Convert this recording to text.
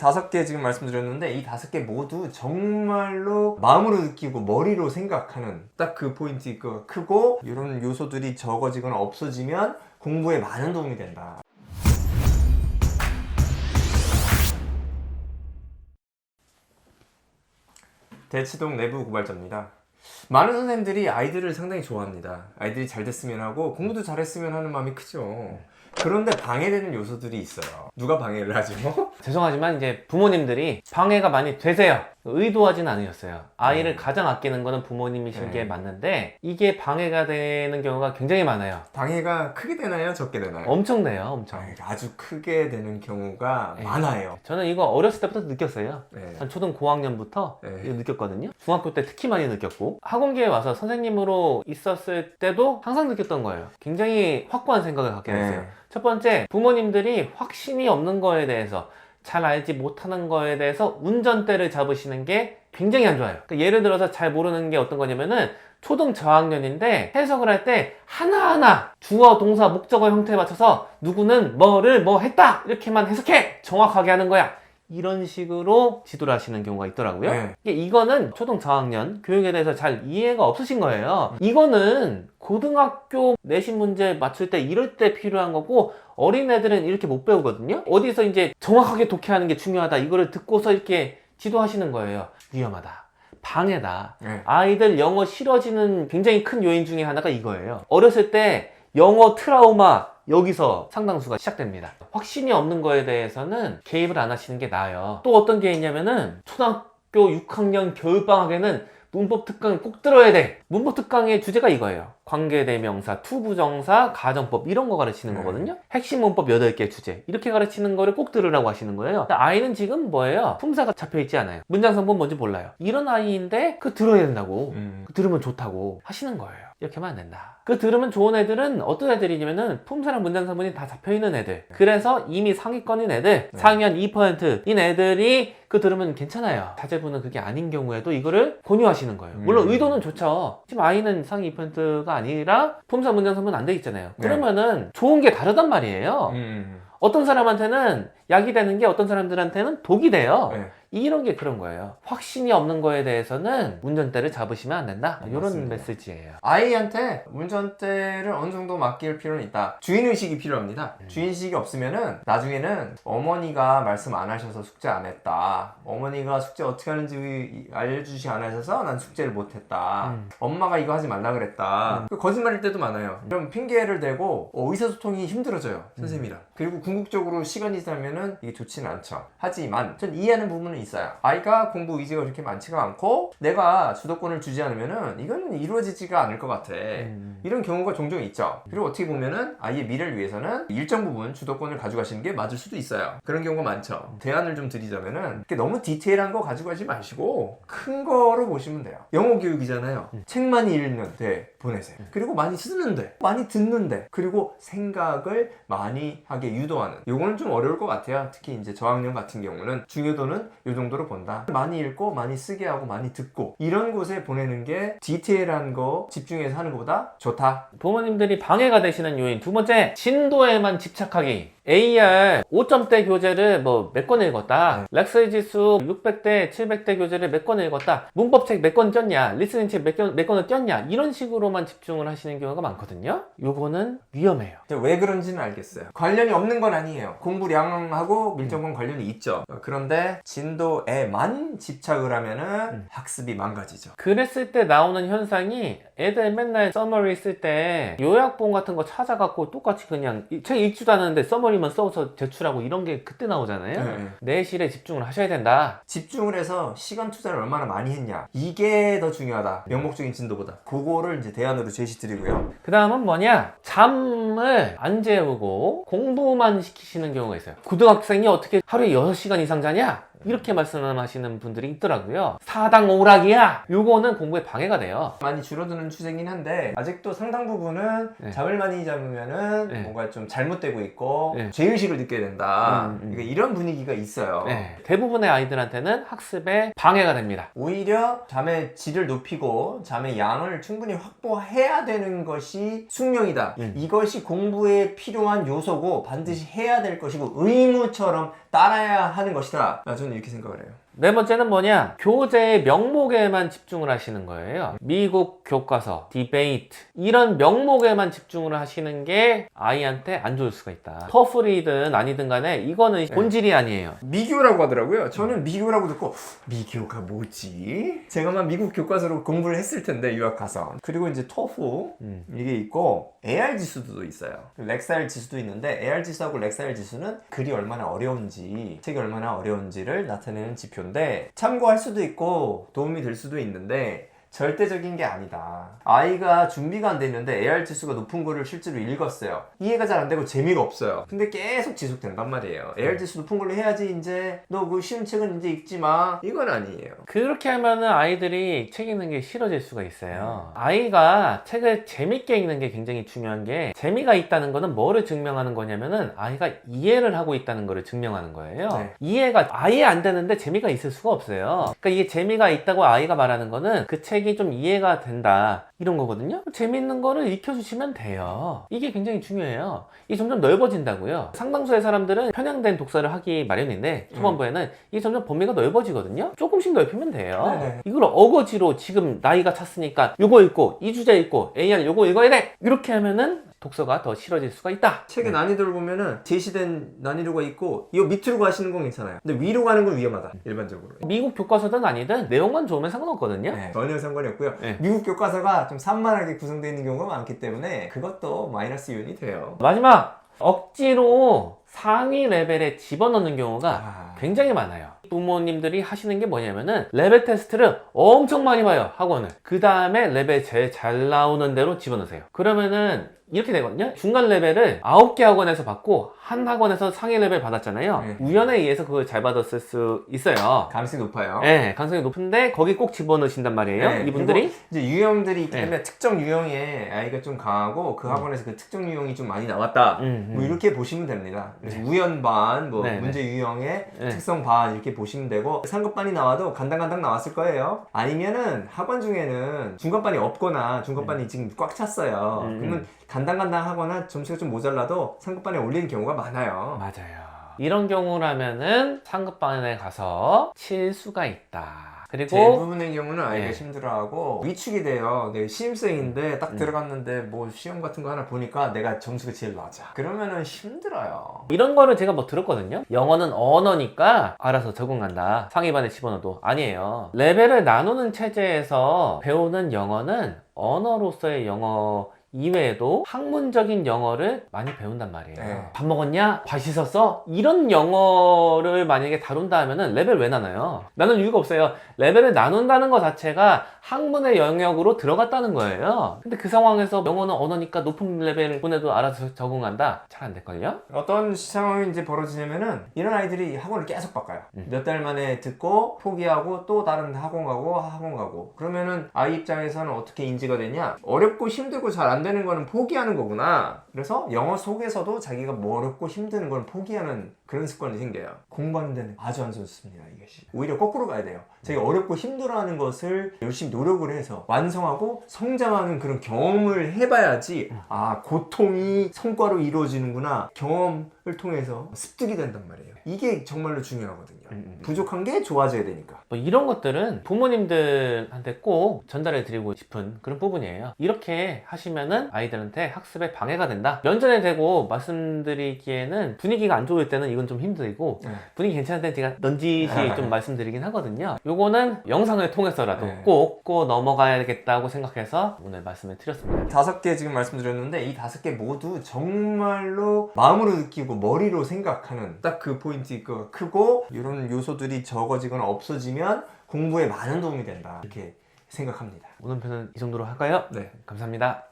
5개 지금 말씀드렸는데 이 5개 모두 정말로 마음으로 느끼고 머리로 생각하는 딱 그 포인트가 크고, 이런 요소들이 적어지거나 없어지면 공부에 많은 도움이 된다. 대치동 내부 고발자입니다. 많은 선생님들이 아이들을 상당히 좋아합니다. 아이들이 잘 됐으면 하고 공부도 잘했으면 하는 마음이 크죠. 그런데 방해되는 요소들이 있어요. 누가 방해를 하죠? 죄송하지만 이제 부모님들이 방해가 많이 되세요. 의도하진 않으셨어요. 아이를 가장 아끼는 거는 부모님이신 게 맞는데 이게 방해가 되는 경우가 굉장히 많아요. 방해가 크게 되나요? 적게 되나요? 엄청 돼요, 엄청. 아주 크게 되는 경우가 많아요. 저는 이거 어렸을 때부터 느꼈어요. 네. 한 초등 고학년부터 네. 이거 느꼈거든요. 중학교 때 특히 많이 느꼈고, 학원계에 와서 선생님으로 있었을 때도 항상 느꼈던 거예요. 굉장히 확고한 생각을 갖게 됐어요. 네. 첫 번째, 부모님들이 확신이 없는 거에 대해서, 잘 알지 못하는 거에 대해서 운전대를 잡으시는 게 굉장히 안 좋아요. 그러니까 예를 들어서 잘 모르는 게 어떤 거냐면은 초등 저학년인데 해석을 할 때 하나하나 주어, 동사, 목적어 형태에 맞춰서 누구는 뭐를 뭐 했다 이렇게만 해석해! 정확하게 하는 거야. 이런 식으로 지도를 하시는 경우가 있더라고요. 네. 이거는 초등 저학년 교육에 대해서 잘 이해가 없으신 거예요. 이거는 고등학교 내신 문제 맞출 때 이럴 때 필요한 거고, 어린애들은 이렇게 못 배우거든요. 어디서 이제 정확하게 독해하는 게 중요하다 이거를 듣고서 이렇게 지도하시는 거예요. 위험하다, 방해다. 네. 아이들 영어 싫어지는 굉장히 큰 요인 중에 하나가 이거예요. 어렸을 때 영어 트라우마 여기서 상당수가 시작됩니다. 확신이 없는 거에 대해서는 개입을 안 하시는 게 나아요. 또 어떤 게 있냐면은 초등학교 6학년 겨울방학에는 문법 특강 꼭 들어야 돼. 문법 특강의 주제가 이거예요. 관계대명사, 투부정사, 가정법 이런 거 가르치는 거거든요. 핵심 문법 8개 주제 이렇게 가르치는 거를 꼭 들으라고 하시는 거예요. 아이는 지금 뭐예요? 품사가 잡혀있지 않아요. 문장성분 뭔지 몰라요. 이런 아이인데 그거 들어야 된다고, 그거 들으면 좋다고 하시는 거예요. 이렇게 하면 안 된다. 그 들으면 좋은 애들은 어떤 애들이냐면은 품사랑 문장성분이 다 잡혀있는 애들, 그래서 이미 상위권인 애들, 상위한 2%인 애들이 그 들으면 괜찮아요. 자제분은 그게 아닌 경우에도 이거를 권유하시는 거예요. 물론 의도는 좋죠. 지금 아이는 상위 2%가 아니라 품사 문장성분 안 돼 있잖아요. 그러면은 좋은 게 다르단 말이에요. 어떤 사람한테는 약이 되는 게 어떤 사람들한테는 독이 돼요. 이런 게 그런 거예요. 확신이 없는 거에 대해서는 운전대를 잡으시면 안 된다. 이런 맞습니다. 메시지예요. 아이한테 운전대를 어느 정도 맡길 필요는 있다. 주인의식이 필요합니다. 주인의식이 없으면은 나중에는 어머니가 말씀 안 하셔서 숙제 안 했다, 어머니가 숙제 어떻게 하는지 알려주시 안 하셔서 난 숙제를 못 했다, 엄마가 이거 하지 말라 그랬다, 거짓말일 때도 많아요. 그럼 핑계를 대고 의사소통이 힘들어져요, 선생님이랑. 그리고 궁극적으로 시간이 지나면은 이게 좋지는 않죠. 하지만 전 이해하는 부분은 있어요. 아이가 공부 의지가 그렇게 많지가 않고 내가 주도권을 주지 않으면은 이거는 이루어지지가 않을 것 같아. 이런 경우가 종종 있죠. 그리고 어떻게 보면은 아이의 미래를 위해서는 일정 부분 주도권을 가져가시는 게 맞을 수도 있어요. 그런 경우가 많죠. 대안을 좀 드리자면은 너무 디테일한 거 가져가지 마시고 큰 거로 보시면 돼요. 영어 교육이잖아요. 책 많이 읽는데 보내세요. 그리고 많이 쓰는데, 많이 듣는데, 그리고 생각을 많이 하게 유도하는. 요거는 좀 어려울 것 같아요. 특히 이제 저학년 같은 경우는 중요도는 요 정도로 본다. 많이 읽고 많이 쓰게 하고 많이 듣고 이런 곳에 보내는 게 디테일한 거 집중해서 하는 것보다 좋다. 부모님들이 방해가 되시는 요인 두 번째, 진도에만 집착하기. AR 5점대 교재를 뭐 몇 권 읽었다, 렉스 지수 600대 700대 교재를 몇 권 읽었다, 문법책 몇 권 띄었냐, 리스닝책 몇 권을 띄었냐, 이런 식으로만 집중을 하시는 경우가 많거든요. 요거는 위험해요. 왜 그런지는 알겠어요. 관련이 없는 건 아니에요. 공부량하고 밀접한 관련이 있죠. 그런데 진도에만 집착을 하면은 학습이 망가지죠. 그랬을 때 나오는 현상이, 애들 맨날 서머리 쓸 때 요약본 같은 거 찾아갖고 똑같이 그냥 책 읽지도 않았는데 서머리만 써서 제출하고 이런 게 그때 나오잖아요. 내실에 집중을 하셔야 된다. 집중을 해서 시간 투자를 얼마나 많이 했냐, 이게 더 중요하다. 명목적인 진도보다. 그거를 이제 대안으로 제시드리고요. 그 다음은 뭐냐, 잠을 안 재우고 공부만 시키시는 경우가 있어요. 고등학생이 어떻게 하루에 6시간 이상 자냐, 이렇게 말씀하시는 분들이 있더라고요. 사당 오락이야. 요거는 공부에 방해가 돼요. 많이 줄어드는 추세긴 한데 아직도 상당 부분은 잠을 많이 잡으면은 뭔가 좀 잘못되고 있고 죄의식을 느껴야 된다. 이런 분위기가 있어요. 대부분의 아이들한테는 학습에 방해가 됩니다. 오히려 잠의 질을 높이고 잠의 양을 충분히 확보해야 되는 것이 숙명이다. 이것이 공부에 필요한 요소고 반드시 해야 될 것이고 의무처럼 따라야 하는 것이다. 저는 이렇게 생각을 해요. 네 번째는 뭐냐? 교재의 명목에만 집중을 하시는 거예요. 미국 교과서, 디베이트 이런 명목에만 집중을 하시는 게 아이한테 안 좋을 수가 있다. 터플이든 아니든 간에 이거는 본질이 아니에요. 미교라고 하더라고요. 저는 미교라고 듣고 미교가 뭐지? 제가만 미국 교과서로 공부를 했을 텐데 유학 가서. 그리고 이제 토프 이게 있고 AR 지수도 있어요. 렉사일 지수도 있는데 AR 지수하고 렉사일 지수는 글이 얼마나 어려운지 책이 얼마나 어려운지를 나타내는 지표인데 참고할 수도 있고 도움이 될 수도 있는데 절대적인 게 아니다. 아이가 준비가 안 돼 있는데 AR 지수가 높은 거를 실제로 읽었어요. 이해가 잘 안 되고 재미가 없어요. 근데 계속 지속된단 말이에요. AR 지수 높은 걸로 해야지 이제 너 그 쉬운 책은 이제 읽지 마. 이건 아니에요. 그렇게 하면은 아이들이 책 읽는 게 싫어질 수가 있어요. 아이가 책을 재밌게 읽는 게 굉장히 중요한 게 재미가 있다는 거는 뭐를 증명하는 거냐면은 아이가 이해를 하고 있다는 거를 증명하는 거예요. 네. 이해가 아예 안 되는데 재미가 있을 수가 없어요. 그러니까 이게 재미가 있다고 아이가 말하는 거는 그 책이 좀 이해가 된다 이런 거거든요. 재밌는 거를 익혀주시면 돼요. 이게 굉장히 중요해요. 이게 점점 넓어진다고요. 상당수의 사람들은 편향된 독서를 하기 마련인데 초반부에는 이게 점점 범위가 넓어지거든요. 조금씩 넓히면 돼요. 네네. 이걸 어거지로 지금 나이가 찼으니까 요거 읽고 이 주제 읽고 AR 요거 읽어야 돼 이렇게 하면은 독서가 더 싫어질 수가 있다. 책의 난이도를 보면은 제시된 난이도가 있고 이거 밑으로 가시는 건 괜찮아요. 근데 위로 가는 건 위험하다. 일반적으로. 미국 교과서든 아니든 내용만 좋으면 상관없거든요. 네, 전혀 상관이 없고요. 네. 미국 교과서가 좀 산만하게 구성되어 있는 경우가 많기 때문에 그것도 마이너스 요인이 돼요. 마지막 억지로 상위 레벨에 집어넣는 경우가 아. 굉장히 많아요. 부모님들이 하시는 게 뭐냐면은 레벨 테스트를 엄청 많이 봐요. 학원을. 그 다음에 레벨 제일 잘 나오는 대로 집어넣으세요. 그러면은 이렇게 되거든요. 중간 레벨을 9개 학원에서 받고 한 학원에서 상위 레벨 받았잖아요. 네. 우연에 의해서 그걸 잘 받았을 수 있어요. 가능성이 높아요. 네, 가능성이 높은데 거기 꼭 집어넣으신단 말이에요. 네, 이분들이. 그리고 이제 유형들이 있기 네. 때문에 특정 유형에 아이가 좀 강하고 그 학원에서 그 특정 유형이 좀 많이 나왔다. 뭐 이렇게 보시면 됩니다. 그래서 우연 반, 뭐 네, 문제 유형의 네. 특성 반 이렇게 보시면 되고 상급반이 나와도 간당간당 나왔을 거예요. 아니면은 학원 중에는 중간반이 없거나 중간반이 지금 꽉 찼어요. 그러면 간당간당 하거나 점수가 좀 모자라도 상급반에 올리는 경우가 많아요. 맞아요. 이런 경우라면은 상급반에 가서 칠 수가 있다. 그리고 대부분의 경우는 아이가 네. 힘들어하고 위축이 돼요. 내가 신입생인데 딱 들어갔는데 뭐 시험 같은 거 하나 보니까 내가 점수가 제일 낮아. 그러면은 힘들어요. 이런 거를 제가 뭐 들었거든요. 영어는 언어니까 알아서 적응한다. 상위반에 집어넣어도 아니에요. 레벨을 나누는 체제에서 배우는 영어는 언어로서의 영어 이외에도 학문적인 영어를 많이 배운단 말이에요. 네. 밥 먹었냐? 밥 씻었어? 이런 영어를 만약에 다룬다 하면은 레벨 왜 나눠요? 나눌 이유가 없어요. 레벨을 나눈다는 것 자체가 학문의 영역으로 들어갔다는 거예요. 근데 그 상황에서 영어는 언어니까 높은 레벨을 보내도 알아서 적응한다? 잘 안 될걸요? 어떤 상황이 이제 벌어지냐면은 이런 아이들이 학원을 계속 바꿔요. 몇 달 만에 듣고 포기하고 또 다른 학원 가고 그러면은 아이 입장에서는 어떻게 인지가 되냐? 어렵고 힘들고 잘 안 되는 거는 포기하는 거구나. 그래서 영어 속에서도 자기가 뭐 어렵고 힘드는 걸 포기하는 그런 습관이 생겨요. 공부하는 데는 아주 안 좋습니다. 이것이 오히려 거꾸로 가야 돼요. 자기가 어렵고 힘들어하는 것을 열심히 노력을 해서 완성하고 성장하는 그런 경험을 해봐야지 아 고통이 성과로 이루어지는구나 경험을 통해서 습득이 된단 말이에요. 이게 정말로 중요하거든요. 부족한 게 좋아져야 되니까. 뭐 이런 것들은 부모님들한테 꼭 전달해 드리고 싶은 그런 부분이에요. 이렇게 하시면은 아이들한테 학습에 방해가 된다. 면전에 대고 말씀드리기에는 분위기가 안 좋을 때는 이건 좀 힘들고 분위기 괜찮을 때 제가 넌지시 좀 말씀드리긴 하거든요. 요거는 영상을 통해서라도 꼭 넘어가야겠다고 생각해서 오늘 말씀을 드렸습니다. 5개 지금 말씀드렸는데 이 5개 모두 정말로 마음으로 느끼고 머리로 생각하는 딱 그 포인트가 크고 이런 요소들이 적어지거나 없어지면 공부에 많은 도움이 된다 이렇게 생각합니다. 오늘 편은 이 정도로 할까요? 네. 감사합니다.